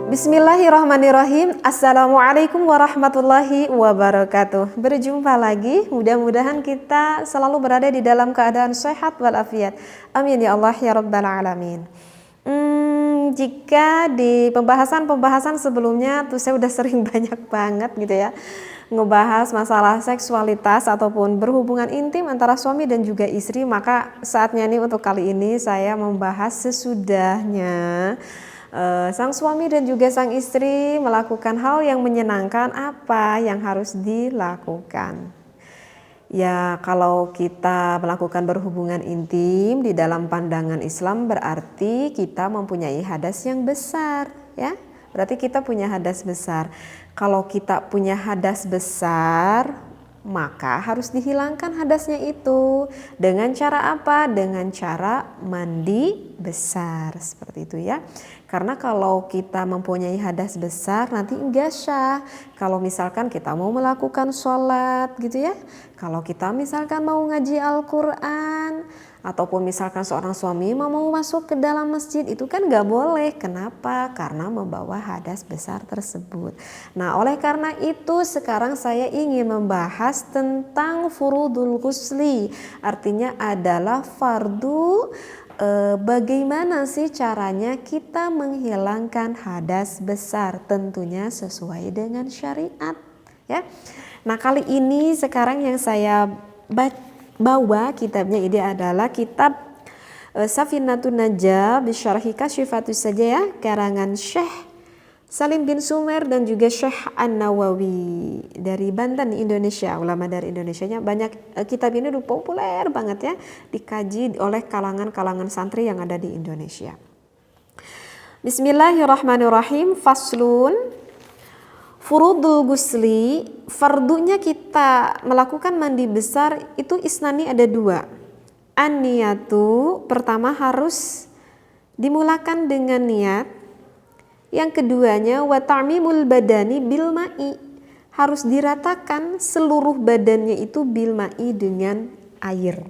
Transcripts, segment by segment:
Bismillahirrahmanirrahim. Assalamualaikum warahmatullahi wabarakatuh. Berjumpa lagi, mudah-mudahan kita selalu berada di dalam keadaan sehat walafiat. Amin ya Allah ya Rabbal Alamin. Jika di pembahasan sebelumnya tuh saya udah sering banyak banget gitu ya ngebahas masalah seksualitas ataupun berhubungan intim antara suami dan juga istri, maka saatnya nih untuk kali ini saya membahas sesudahnya sang suami dan juga sang istri melakukan hal yang menyenangkan, apa yang harus dilakukan. Ya, kalau kita melakukan berhubungan intim di dalam pandangan Islam berarti kita mempunyai hadas yang besar, ya. Berarti kita punya hadas besar. Kalau kita punya hadas besar, maka harus dihilangkan hadasnya itu. Dengan cara apa? Dengan cara mandi besar, seperti itu ya. Karena kalau kita mempunyai hadas besar nanti enggak syah. Kalau misalkan kita mau melakukan sholat gitu ya. Kalau kita misalkan mau ngaji Al-Quran, ataupun misalkan seorang suami mau masuk ke dalam masjid, itu kan gak boleh. Kenapa? Karena membawa hadas besar tersebut. Nah, oleh karena itu sekarang saya ingin membahas tentang furudul ghusli. Artinya adalah fardu, bagaimana sih caranya kita menghilangkan hadas besar, tentunya sesuai dengan syariat ya. Nah, kali ini sekarang yang saya bawa kitabnya ini adalah kitab Safinatun Najah bisyarhi Kasyifatus Sajah karangan Syekh Salim bin Sumer dan juga Syekh An-Nawawi dari Banten, Indonesia. Ulama dari Indonesianya banyak. Kitab ini udah populer banget ya, dikaji oleh kalangan-kalangan santri yang ada di Indonesia. Bismillahirrahmanirrahim. Faslun furudul ghusli, fardunya kita melakukan mandi besar itu isnani, ada dua. An-niyatu, pertama harus dimulakan dengan niat. Yang keduanya wa ta'mimul badani bil ma'i, harus diratakan seluruh badannya itu bil ma'i dengan air.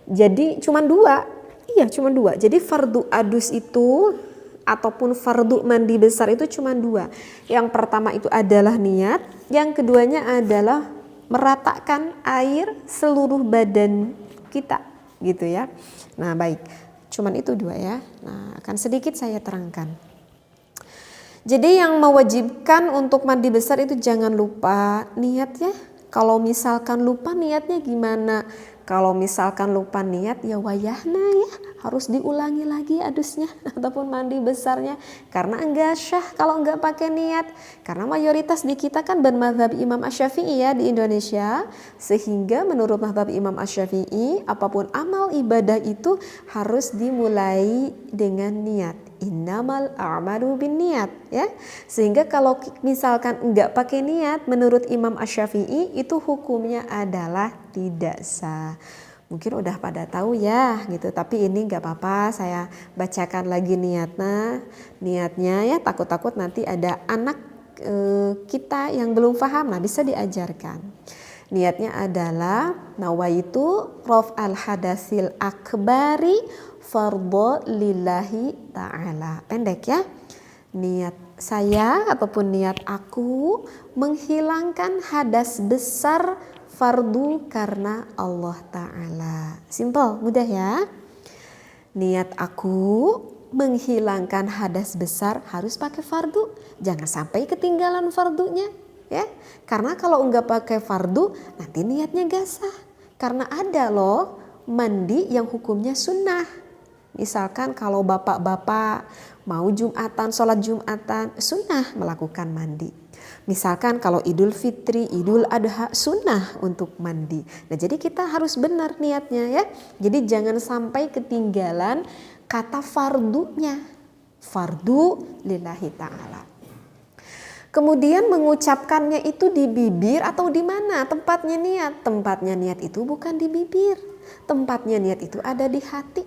Jadi cuma dua. Iya, cuma dua. Jadi fardu adus itu ataupun fardu mandi besar itu cuma dua. Yang pertama itu adalah niat, yang keduanya adalah meratakan air seluruh badan kita gitu ya. Nah, baik. Cuman itu dua ya. Nah, akan sedikit saya terangkan. Jadi yang mewajibkan untuk mandi besar itu jangan lupa niat ya. Kalau misalkan lupa niatnya gimana? Kalau misalkan lupa niat ya wayahna ya, harus diulangi lagi adusnya ataupun mandi besarnya. Karena enggak syah kalau enggak pakai niat. Karena mayoritas di kita kan bermadzhab Imam Asy-Syafi'i ya di Indonesia. Sehingga menurut mazhab Imam Asy-Syafi'i apapun amal ibadah itu harus dimulai dengan niat. Innamal a'malu binniyat ya. Sehingga kalau misalkan enggak pakai niat menurut Imam Asy-Syafi'i itu hukumnya adalah tidak sah. Mungkin udah pada tahu ya gitu, tapi ini enggak apa-apa saya bacakan lagi niatnya ya, takut-takut nanti ada anak kita yang belum paham, nah bisa diajarkan. Niatnya adalah nawaitu raf'al hadasil akbari fardhu lillahi ta'ala. Pendek ya. Niat saya ataupun niat aku menghilangkan hadas besar fardu karena Allah Ta'ala. Simple, mudah ya. Niat aku menghilangkan hadas besar harus pakai fardu. Jangan sampai ketinggalan fardunya ya. Karena kalau enggak pakai fardu nanti niatnya gak sah. Karena ada loh mandi yang hukumnya sunnah. Misalkan kalau bapak-bapak mau Jumatan, sholat Jumatan, sunnah melakukan mandi. Misalkan kalau Idul Fitri, Idul Adha, sunnah untuk mandi. Nah, jadi kita harus benar niatnya ya. Jadi jangan sampai ketinggalan kata fardunya. Fardu lillahi ta'ala. Kemudian mengucapkannya itu di bibir atau di mana tempatnya niat? Tempatnya niat itu bukan di bibir. Tempatnya niat itu ada di hati.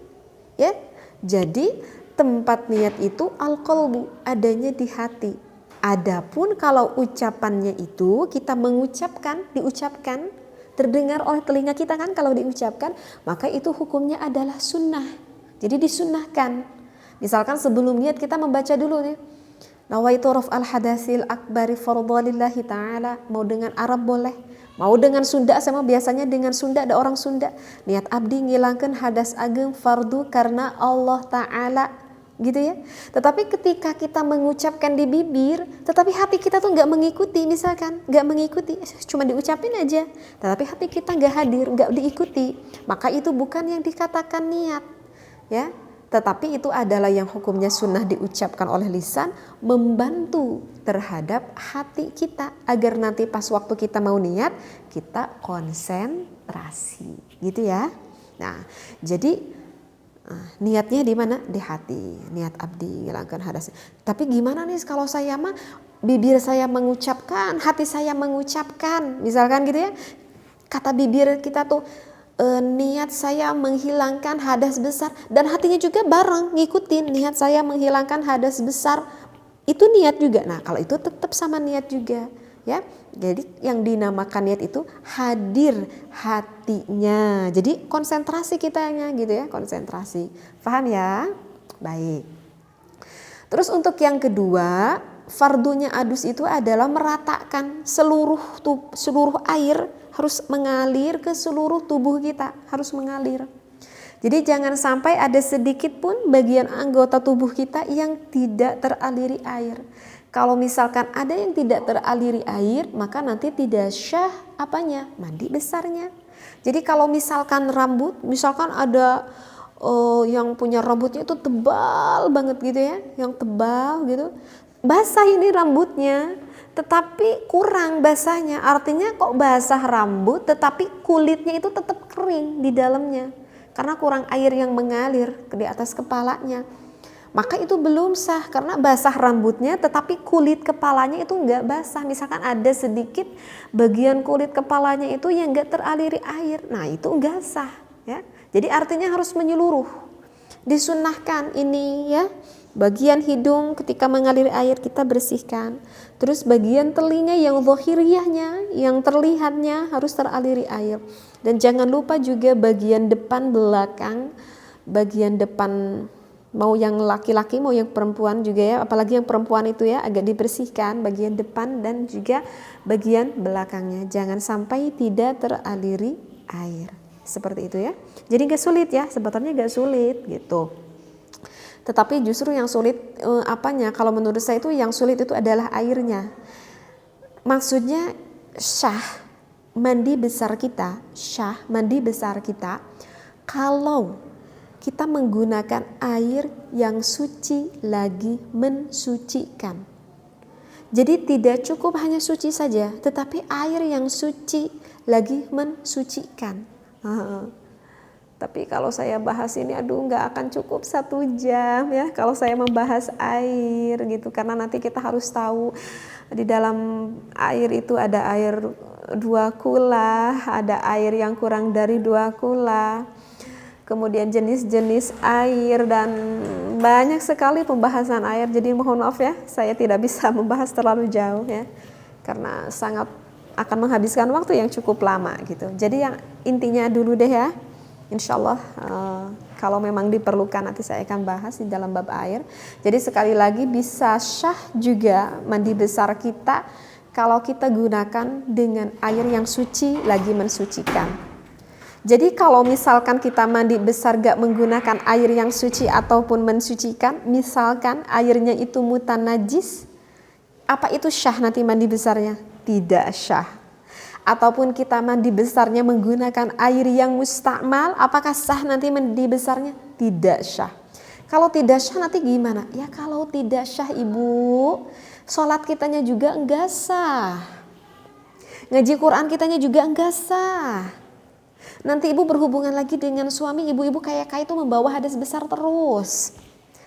Ya. Jadi tempat niat itu al-qalbu, adanya di hati. Adapun kalau ucapannya itu kita diucapkan, terdengar oleh telinga kita kan kalau diucapkan, maka itu hukumnya adalah sunnah. Jadi disunnahkan. Misalkan sebelum niat kita membaca dulu nih. Nawaitu raf'al hadasil akbari fardhalillahi ta'ala. Mau dengan Arab boleh, mau dengan Sunda, sama biasanya dengan Sunda, ada orang Sunda. Niat abdi ngilangkan hadas ageng fardu karena Allah Ta'ala, gitu ya. Tetapi ketika kita mengucapkan di bibir, tetapi hati kita tuh nggak mengikuti, misalkan nggak mengikuti, cuma diucapin aja, tetapi hati kita nggak hadir, nggak diikuti, maka itu bukan yang dikatakan niat, ya. Tetapi itu adalah yang hukumnya sunnah diucapkan oleh lisan, membantu terhadap hati kita agar nanti pas waktu kita mau niat kita konsentrasi, gitu ya. Nah, jadi niatnya di mana? Di hati, niat abdi ngilangkan hadas. Tapi gimana nih kalau saya mah bibir saya mengucapkan, hati saya mengucapkan, misalkan gitu ya. Kata bibir kita tuh niat saya menghilangkan hadas besar, dan hatinya juga bareng ngikutin niat saya menghilangkan hadas besar, itu niat juga. Nah kalau itu tetap sama niat juga ya. Jadi yang dinamakan niat itu hadir hatinya, jadi konsentrasi kitanya gitu ya, konsentrasi. Paham ya? Baik. Terus untuk yang kedua, fardunya adus itu adalah meratakan seluruh air harus mengalir ke seluruh tubuh kita, harus mengalir. Jadi jangan sampai ada sedikit pun bagian anggota tubuh kita yang tidak teraliri air. Kalau misalkan ada yang tidak teraliri air, maka nanti tidak syah apanya? Mandi besarnya. Jadi kalau misalkan rambut, misalkan ada yang punya rambutnya itu tebal banget gitu ya, yang tebal gitu, basah ini rambutnya, tetapi kurang basahnya, artinya kok basah rambut tetapi kulitnya itu tetap kering di dalamnya karena kurang air yang mengalir ke di atas kepalanya, maka itu belum sah karena basah rambutnya tetapi kulit kepalanya itu enggak basah. Misalkan ada sedikit bagian kulit kepalanya itu yang enggak teraliri air, nah itu enggak sah ya. Jadi artinya harus menyeluruh, disunnahkan ini ya. Bagian hidung ketika mengalir air kita bersihkan. Terus bagian telinga yang zahiriyahnya, yang terlihatnya harus teraliri air. Dan jangan lupa juga bagian depan belakang, bagian depan mau yang laki-laki mau yang perempuan juga ya, apalagi yang perempuan itu ya agak dibersihkan bagian depan dan juga bagian belakangnya. Jangan sampai tidak teraliri air. Seperti itu ya. Jadi gak sulit ya, sebetulnya gak sulit gitu. Tetapi justru yang sulit apanya? Kalau menurut saya itu yang sulit itu adalah airnya. Maksudnya syah mandi besar kita, kalau kita menggunakan air yang suci lagi mensucikan. Jadi tidak cukup hanya suci saja, tetapi air yang suci lagi mensucikan. Tapi kalau saya bahas ini nggak akan cukup 1 jam ya kalau saya membahas air gitu, karena nanti kita harus tahu di dalam air itu ada air 2 kula, ada air yang kurang dari 2 kula, kemudian jenis-jenis air dan banyak sekali pembahasan air. Jadi mohon maaf ya, saya tidak bisa membahas terlalu jauh ya karena sangat akan menghabiskan waktu yang cukup lama gitu. Jadi yang intinya dulu deh ya. Insya Allah kalau memang diperlukan nanti saya akan bahas di dalam bab air. Jadi sekali lagi bisa syah juga mandi besar kita kalau kita gunakan dengan air yang suci lagi mensucikan. Jadi kalau misalkan kita mandi besar gak menggunakan air yang suci ataupun mensucikan, misalkan airnya itu mutanajis, apa itu syah nanti mandi besarnya? Tidak syah. Ataupun kita mandi besarnya menggunakan air yang mustakmal, apakah sah nanti mandi besarnya? Tidak syah. Kalau tidak syah nanti gimana? Ya kalau tidak syah ibu, sholat kitanya juga enggak sah, ngaji Quran kitanya juga enggak sah. Nanti ibu berhubungan lagi dengan suami, ibu-ibu kayak itu membawa hadas besar terus.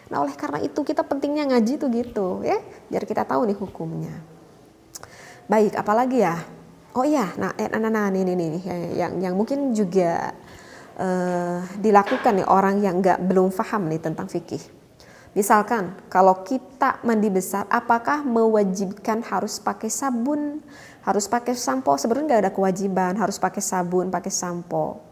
Nah oleh karena itu kita pentingnya ngaji tuh gitu ya, biar kita tahu nih hukumnya. Baik, apalagi ya? Oh iya, nah ini yang mungkin juga dilakukan nih orang yang belum paham nih tentang fikih. Misalkan kalau kita mandi besar, apakah mewajibkan harus pakai sabun, harus pakai sampo? Sebenarnya nggak ada kewajiban harus pakai sabun, pakai sampo.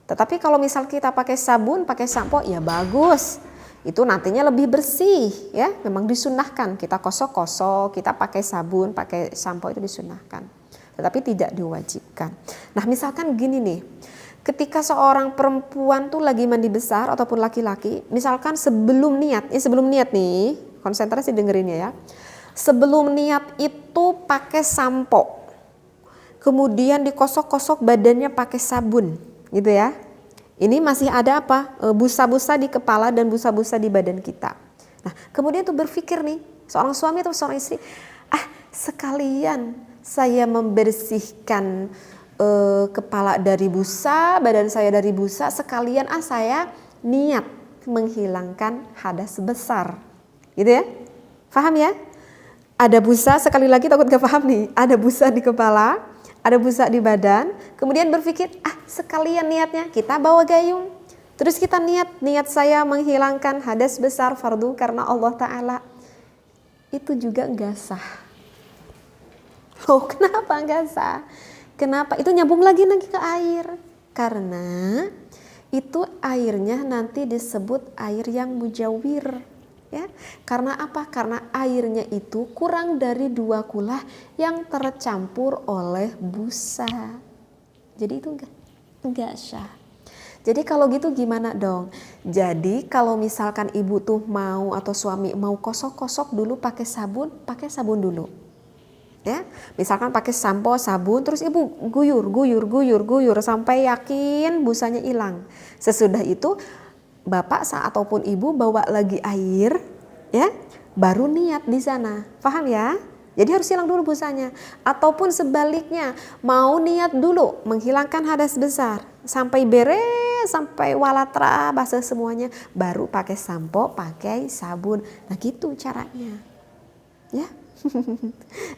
Tetapi kalau misal kita pakai sabun, pakai sampo, ya bagus. itu nantinya lebih bersih ya, memang disunnahkan kita kosok-kosok, kita pakai sabun, pakai sampo itu disunnahkan, tetapi tidak diwajibkan. Nah misalkan gini nih, ketika seorang perempuan tuh lagi mandi besar ataupun laki-laki, misalkan sebelum niat nih, konsentrasi dengerinnya ya, sebelum niat itu pakai sampo, kemudian dikosok-kosok badannya pakai sabun gitu ya. Ini masih ada apa? Busa-busa di kepala dan busa-busa di badan kita. Nah, kemudian tuh berpikir nih, seorang suami atau seorang istri, sekalian saya membersihkan kepala dari busa, badan saya dari busa, sekalian saya niat menghilangkan hadas besar. Gitu ya? Paham ya? Ada busa, sekali lagi takut gak paham nih, ada busa di kepala, ada busa di badan, kemudian berpikir, sekalian niatnya kita bawa gayung. Terus kita niat saya menghilangkan hadas besar fardu karena Allah Ta'ala. Itu juga enggak sah. Loh kenapa enggak sah? Kenapa? Itu nyambung lagi ke air. Karena itu airnya nanti disebut air yang mujawir. Ya, karena apa? Karena airnya itu kurang dari 2 kulah yang tercampur oleh busa. Jadi itu enggak syah. Jadi kalau gitu gimana dong? Jadi kalau misalkan ibu tuh mau atau suami mau kosok-kosok dulu pakai sabun dulu. Ya, misalkan pakai sampo, sabun, terus ibu guyur sampai yakin busanya hilang. Sesudah itu bapak ataupun ibu bawa lagi air, ya, baru niat di sana, paham ya? Jadi harus hilang dulu busanya. Ataupun sebaliknya, mau niat dulu menghilangkan hadas besar, sampai beres, sampai walatra, basah semuanya, baru pakai sampo, pakai sabun. Nah gitu caranya, ya.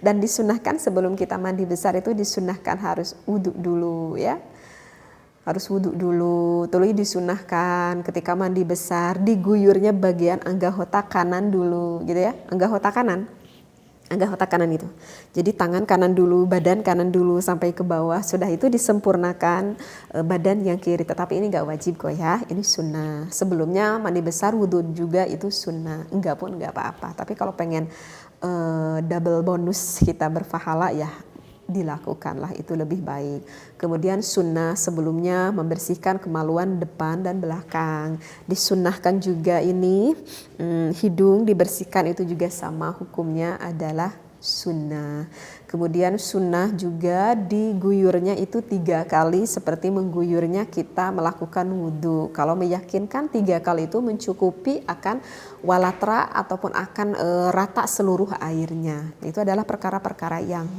Dan disunahkan sebelum kita mandi besar itu disunahkan harus wudhu dulu ya. Harus wudhu dulu, terus disunahkan ketika mandi besar diguyurnya bagian anggota kanan dulu gitu ya, anggota kanan itu. Jadi tangan kanan dulu, badan kanan dulu sampai ke bawah, sudah itu disempurnakan badan yang kiri. Tetapi ini gak wajib kok ya, ini sunnah. Sebelumnya mandi besar wudhu juga itu sunnah, enggak pun enggak apa-apa. Tapi kalau pengen double bonus kita berpahala ya dilakukanlah, itu lebih baik. Kemudian sunnah sebelumnya membersihkan kemaluan depan dan belakang. Disunnahkan juga ini hidung dibersihkan, itu juga sama hukumnya adalah sunnah. Kemudian sunnah juga diguyurnya itu 3 kali seperti mengguyurnya kita melakukan wudhu. Kalau meyakinkan 3 kali itu mencukupi akan walatra ataupun akan rata seluruh airnya. Itu adalah perkara-perkara yang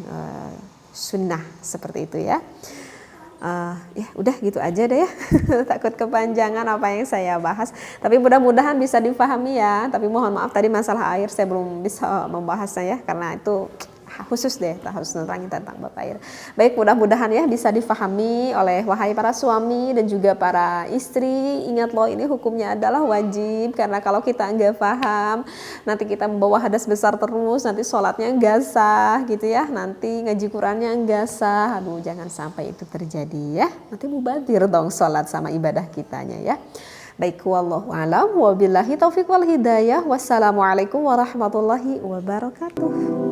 sunnah seperti itu ya. Ya udah gitu aja deh ya. Takut kepanjangan apa yang saya bahas, tapi mudah-mudahan bisa dipahami ya. Tapi mohon maaf tadi masalah air saya belum bisa membahasnya ya, karena itu khusus deh, harus menerangin tentang bab air. Baik, mudah-mudahan ya bisa difahami oleh wahai para suami dan juga para istri. Ingat loh, ini hukumnya adalah wajib, karena kalau kita enggak paham nanti kita membawa hadas besar terus, nanti sholatnya enggak sah gitu ya, nanti ngaji Qurannya enggak sah. Aduh, jangan sampai itu terjadi ya, nanti mubadir dong sholat sama ibadah kitanya ya. Baik, wallahu a'lam, wabillahi taufiq wal hidayah. Wassalamualaikum warahmatullahi wabarakatuh.